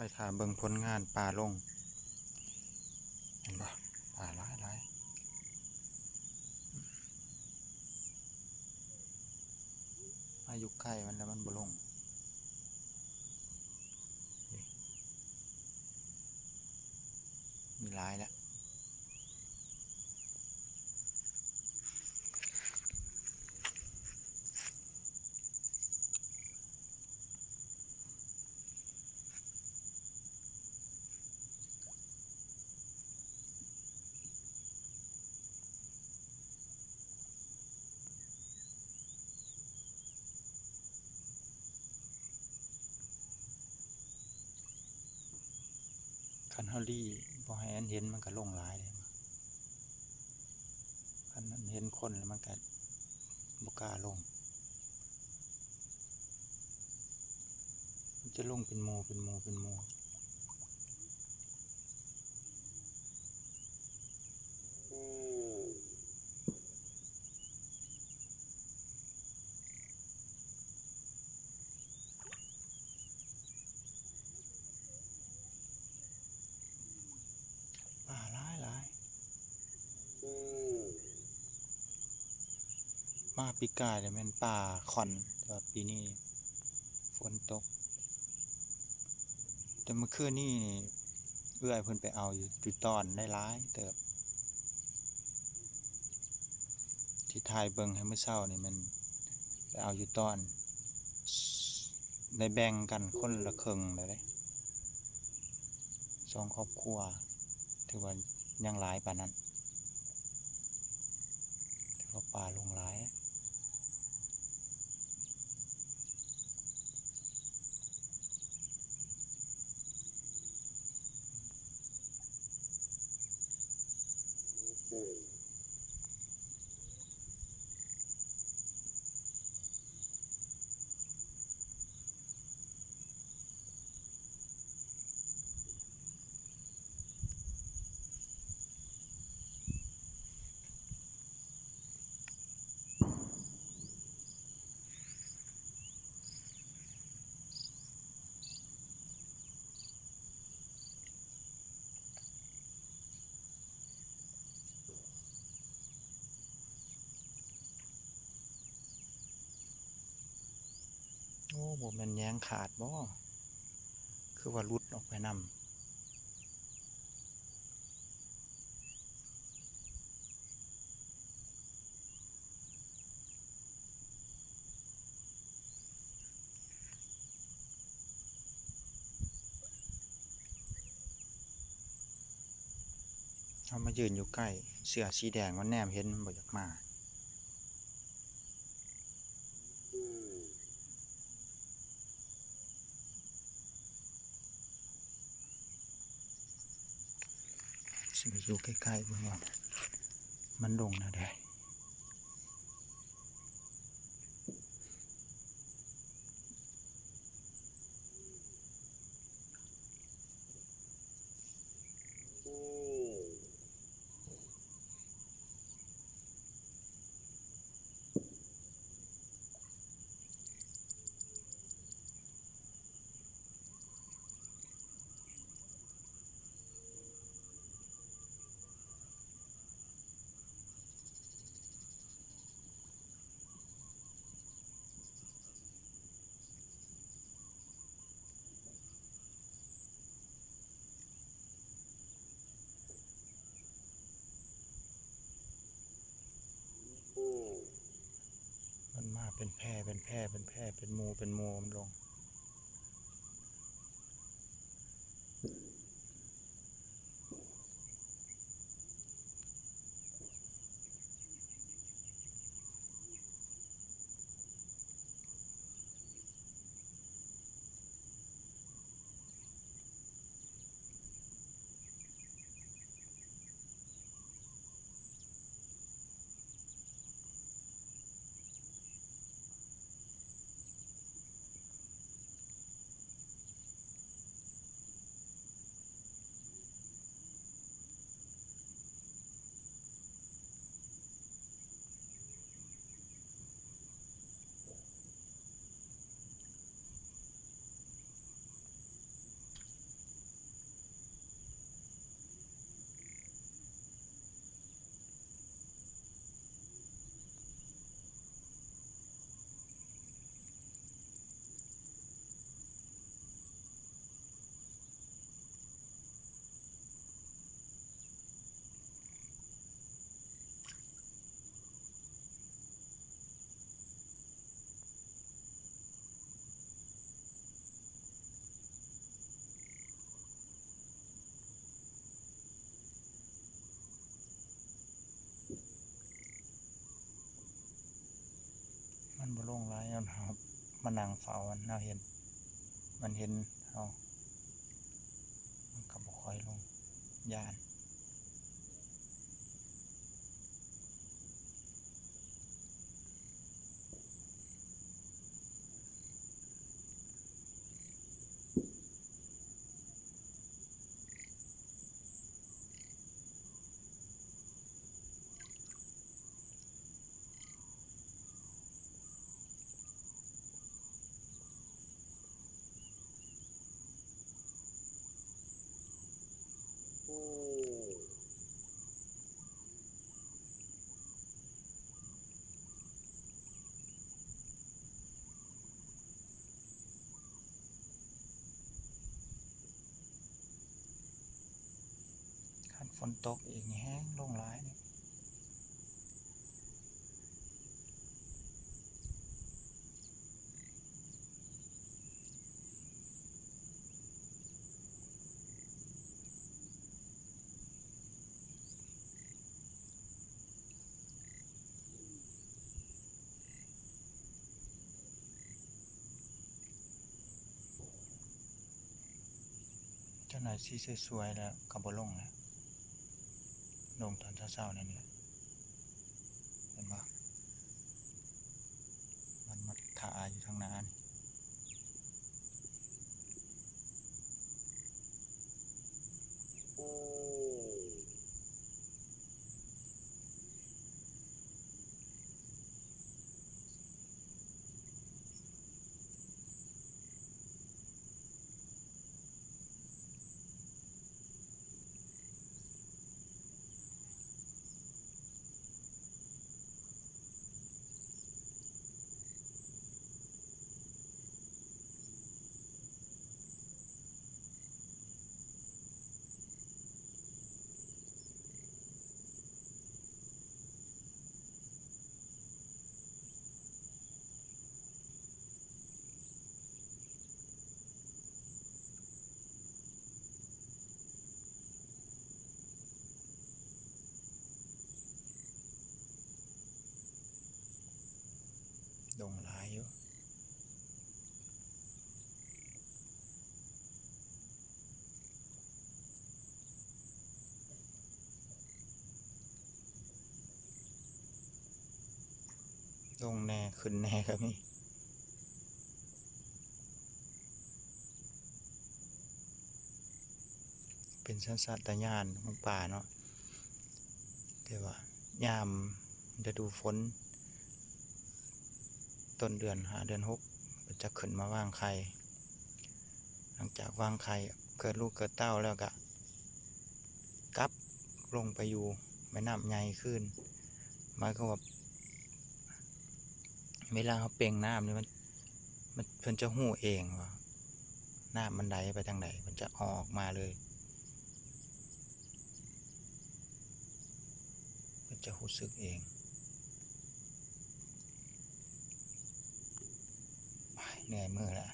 อยถามเบิ่งผลงานป่าลงเห็นบ่ป่าหลายหลายอายุใกล้มันแล้วมันบ่ลงมีหลายแล้วคันเฮาลี่บ่ให้อันเห็นมันก็ลงหลายเลยคันมันเห็นคนแล้วมันก็บ่กล้าลงมันจะลงเป็นหมู่เป็นหมู่เป็นหมู่ป่าหลายหลายมาปีกายเนี่ยแม่นป่าขอนแต่ว่าปีนี้ฝนตกแต่เมื่อคืนนี้เอื้อยเพิ่นไปเอาอยู่ตอนได้หลายเติบที่ถ่ายเบิ่งให้มื้อเช้านี่มันไปเอาอยู่ตอนได้แบ่งกันคนละครึ่งเลยเด้2ครอบครัวถือว่ายังหลายปานนั้นถือว่าป่าลงหลายโอ้บ่แม่นแยงขาดบ่คือว่าหลุดออกไปนำเฮามายืนอยู่ใกล้เสื้อสีแดงมันแนมเห็นมันบ่อยากมาสิไปอยู่ใกล้ๆเบิ่งว่ามันลงแนวใดมันมาเป็นแพร่เป็นแพร่เป็นแพร่เป็นหมู่เป็นหมู่มันลง แล้วเรามานั่งเฝ้ามันเราเห็นมันเห็นเรามันก็บ่ค่อยลงย่านคันฝนตกอีกนี่แห้งลงหลายนี่เจ้าหน่อยสีสวยๆแล้วก็บ่ลงแล้วลงตอนเช้าๆนั่นแหละเห็นบ่มันมาถ่ายอยู่ทางหน้านี่ลงหลายอยู่ลงแน่ขึ้นแน่ก็มีเป็นสัญชาตญาณของป่าเนาะแต่ว่ายามฤดูฝนต้นเดือน5 เดือน 6มันจะขึ้นมาวางไข่หลังจากวางไข่เกิดลูกเกิดเต้าแล้วก็กลับลงไปอยู่แม่น้ำใหญ่ขึ้นหมายความว่าเวลาเขาเปล่งน้ำนี่มันเพิ่นจะหู้เองว่าน้ำมันไหลไปทางไหนมันจะออกมาเลยมันจะรู้สึกเองเหนื่อยมือแล้ว